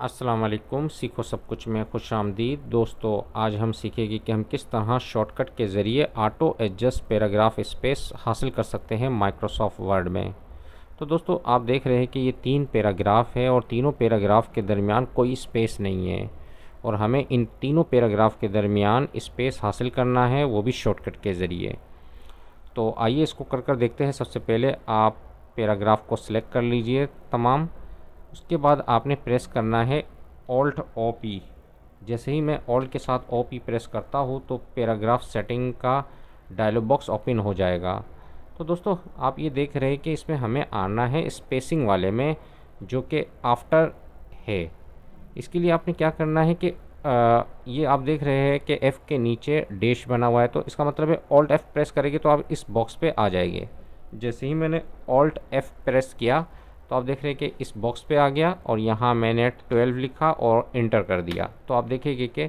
अस्सलाम वालेकुम। सीखो सब कुछ में खुश आमदीद। दोस्तों, आज हम सीखेंगे कि हम किस तरह शॉर्टकट के ज़रिए ऑटो एडजस्ट पैराग्राफ स्पेस हासिल कर सकते हैं माइक्रोसॉफ्ट वर्ड में। तो दोस्तों, आप देख रहे हैं कि ये 3 पैराग्राफ है और तीनों पैराग्राफ के दरमियान कोई स्पेस नहीं है और हमें इन तीनों पैराग्राफ के दरमियान स्पेस हासिल करना है, वो भी शॉर्टकट के ज़रिए। तो आइए इसको कर देखते हैं। सबसे पहले आप पैराग्राफ को सिलेक्ट कर लीजिए तमाम। उसके बाद आपने प्रेस करना है ऑल्ट ओ पी। जैसे ही मैं ऑल्ट के साथ ओ पी प्रेस करता हूँ तो पैराग्राफ सेटिंग का डायलॉग बॉक्स ओपन हो जाएगा। तो दोस्तों, आप ये देख रहे हैं कि इसमें हमें आना है स्पेसिंग वाले में, जो कि आफ्टर है। इसके लिए आपने क्या करना है कि ये आप देख रहे हैं कि F के नीचे डैश बना हुआ है, तो इसका मतलब है ऑल्ट F प्रेस करेंगे तो आप इस बॉक्स पे आ जाएंगे। जैसे ही मैंने ऑल्ट F प्रेस किया तो आप देख रहे हैं कि इस बॉक्स पे आ गया और यहाँ मैंने 12 लिखा और इंटर कर दिया। तो आप देखेंगे कि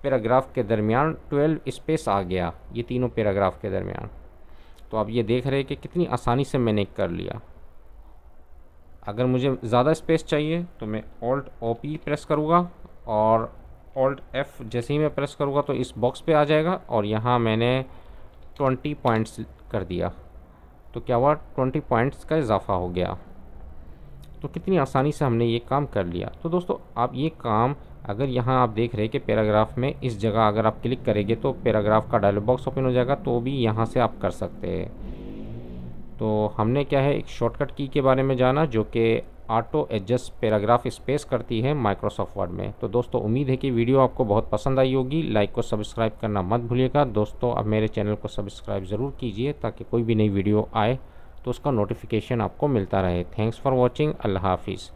पैराग्राफ के दरमियान 12 स्पेस आ गया, ये तीनों पैराग्राफ के दरमियान। तो आप ये देख रहे हैं कि कितनी आसानी से मैंने कर लिया। अगर मुझे ज़्यादा स्पेस चाहिए तो मैं ऑल्ट ओ पी प्रेस करूँगा और ऑल्ट F जैसे ही मैं प्रेस करूँगा तो इस बॉक्स पे आ जाएगा और यहाँ मैंने 20 पॉइंट्स कर दिया। तो क्या हुआ, 20 पॉइंट्स का इजाफा हो गया। तो कितनी आसानी से हमने ये काम कर लिया। तो दोस्तों, आप ये काम अगर यहाँ आप देख रहे हैं कि पैराग्राफ में इस जगह अगर आप क्लिक करेंगे तो पैराग्राफ का डायलॉग बॉक्स ओपन हो जाएगा, तो भी यहाँ से आप कर सकते हैं। तो हमने क्या है, एक शॉर्टकट की के बारे में जाना जो कि ऑटो एडजस्ट पैराग्राफ स्पेस करती है माइक्रोसॉफ्ट वर्ड में। तो दोस्तों, उम्मीद है कि वीडियो आपको बहुत पसंद आई होगी। लाइक को सब्सक्राइब करना मत भूलिएगा। दोस्तों, अब मेरे चैनल को सब्सक्राइब ज़रूर कीजिए ताकि कोई भी नई वीडियो आए तो उसका नोटिफिकेशन आपको मिलता रहे। Thanks for watching. अल्लाह हाफिज़।